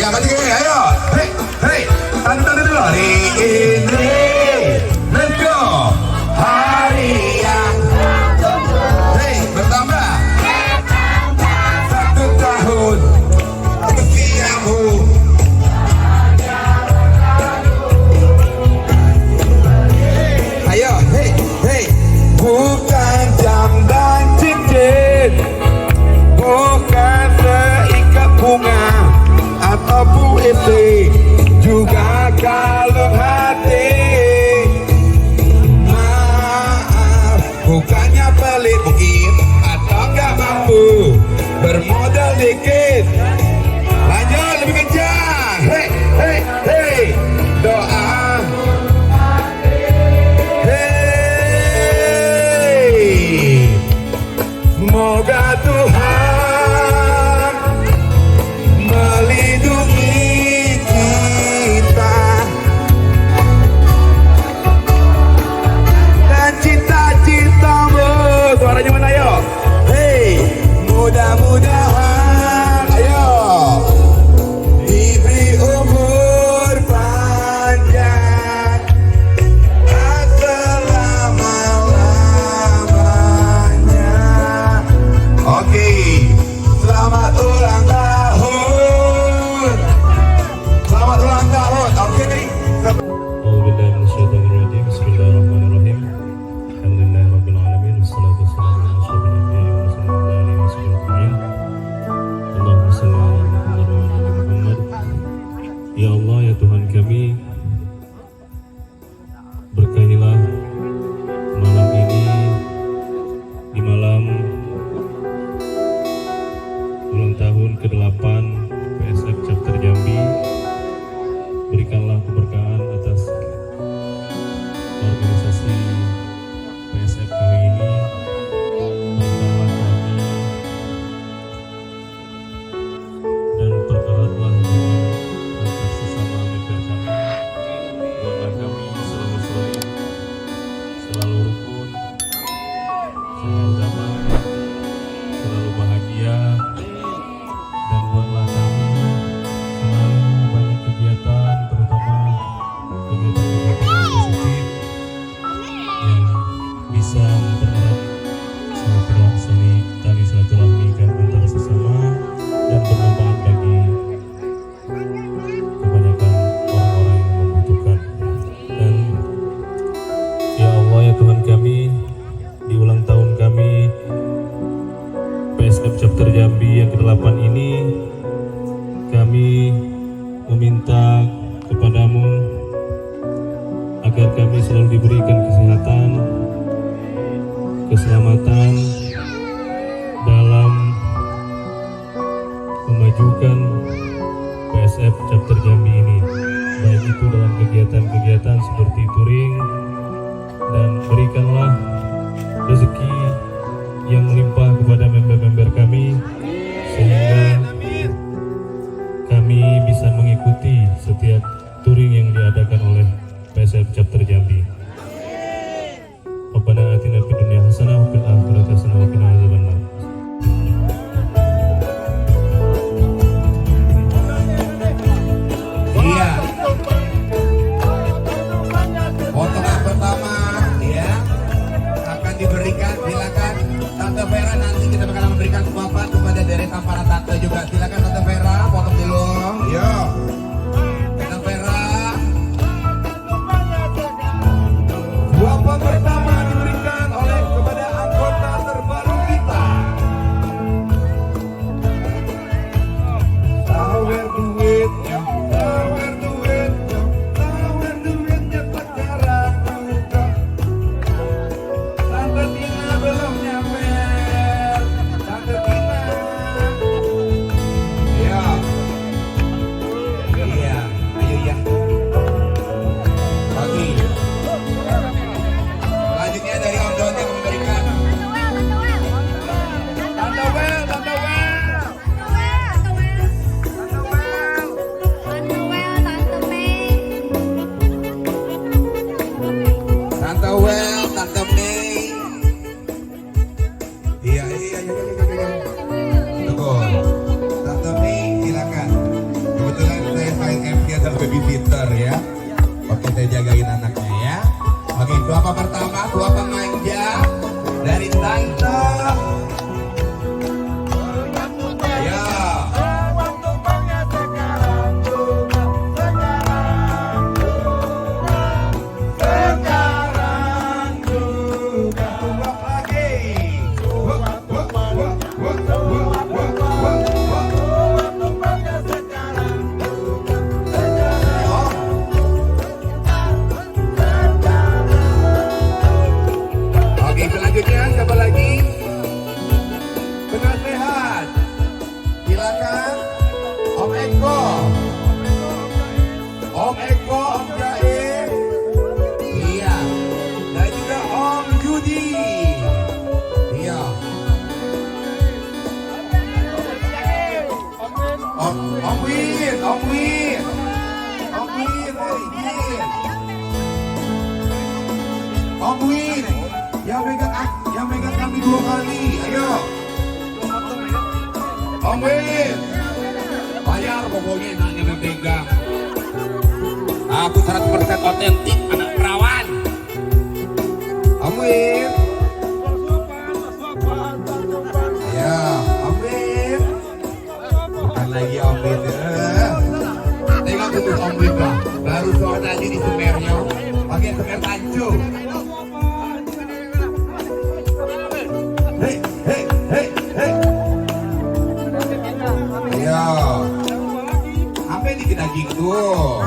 yang ketiga, ayo. Hei, hei, tanda dulu. Hari ini, let's go. Hari yang hei, bertambah 1 tahun usiamu. Ayo, hei, hei. Bukan jam dan cincin, bukan seikat bunga atau puisi, juga kalung hati. Maaf, bukannya pelit mungkin atau nggak mampu bermodal dikit. Lanjut lebih kencang. Hei, hei, hei. Doa. Semoga Tuhan melindungi kita dan cita-citamu. Suaranya mana yo? Hei, mudah-mudahan ayo diberi umur panjang selama-lamanya. Oke, selamat ulang tahun. Selamat ulang tahun. Oke. A'udzubillahi minasyaitonirrajim. Bismillahirrahmanirrahim. Alhamdulillahirabbil alamin wassalatu wassalamu ala asyrofil anbiya'i wal mursalin wa ala alihi washabihi ajma'in. Allahumma shalli ala Muhammad wa ala ali Muhammad. Ya Allah, ya Tuhan kami, berkahilah malam ini, di malam ulang tahun ke-8 PSF Chapter Jambi. Berikanlah keberkahan atas organisasi PSF kami ini. Berikanlah kami dan pereratlah hubungan antar sesama member kami. Buatlah kami selalu solid, selalu rukun, selalu damai, selalu bahagia, dan buatlah kami selalu banyak kegiatan, terutama kegiatan-kegiatan yang positif yang bisa mempererat tali silaturahmi antara sesama dan bermanfaat bagi kebanyakan orang-orang yang membutuhkan. Dan ya Allah, ya Tuhan kami, di ulang tahun kami PSF Chapter Jambi yang ke-8 ini, kami meminta kepadamu agar kami selalu diberikan kesehatan, keselamatan dalam memajukan PSF Chapter Jambi ini, baik itu dalam kegiatan-kegiatan seperti touring, dan berikanlah rezeki yang melimpah kepada member-member kami sehingga kami bisa mengikuti setiap touring yang diadakan oleh PSF Chapter Jambi. Rabbana atina fid dunya hasanah wa fil akhirati hasanah wa qina adzabannar. Iya. Potongan pertama ya akan diberikan, silakan Tante Vera, nanti kita akan memberikan suapan kepada deretan para tante juga. Silakan Tante Vera, potong dulu. Yo. Tante Vera. Suapan pertama diberikan oleh kepada adalah babysitter ya. Oke, saya jagain anaknya ya. Oke, tuapa pertama, tuapa manja dari tante. Ya. Sekarang juga tuap lagi. Oke, selanjutnya siapa lagi? Penasehat. Silakan. Om Eko. Om Eko, Om Jae. Iya. Dan juga Om Judi. Iya. Om Win, Om Win. Om Win, Om Win. Yang megang kami 2 kali. Ayo. Om Win. Bayar pokoknya enaknya memegang. Aku 100% otentik anak perawan. Om Win. Ya, Om Win. Bukan lagi Om Win. Tengok tutup Om Win lah. Baru soal tadi di semernya. Pakai semer tancu. Hei, hei, hei, hei. Ayo. Apa ini daging tuh?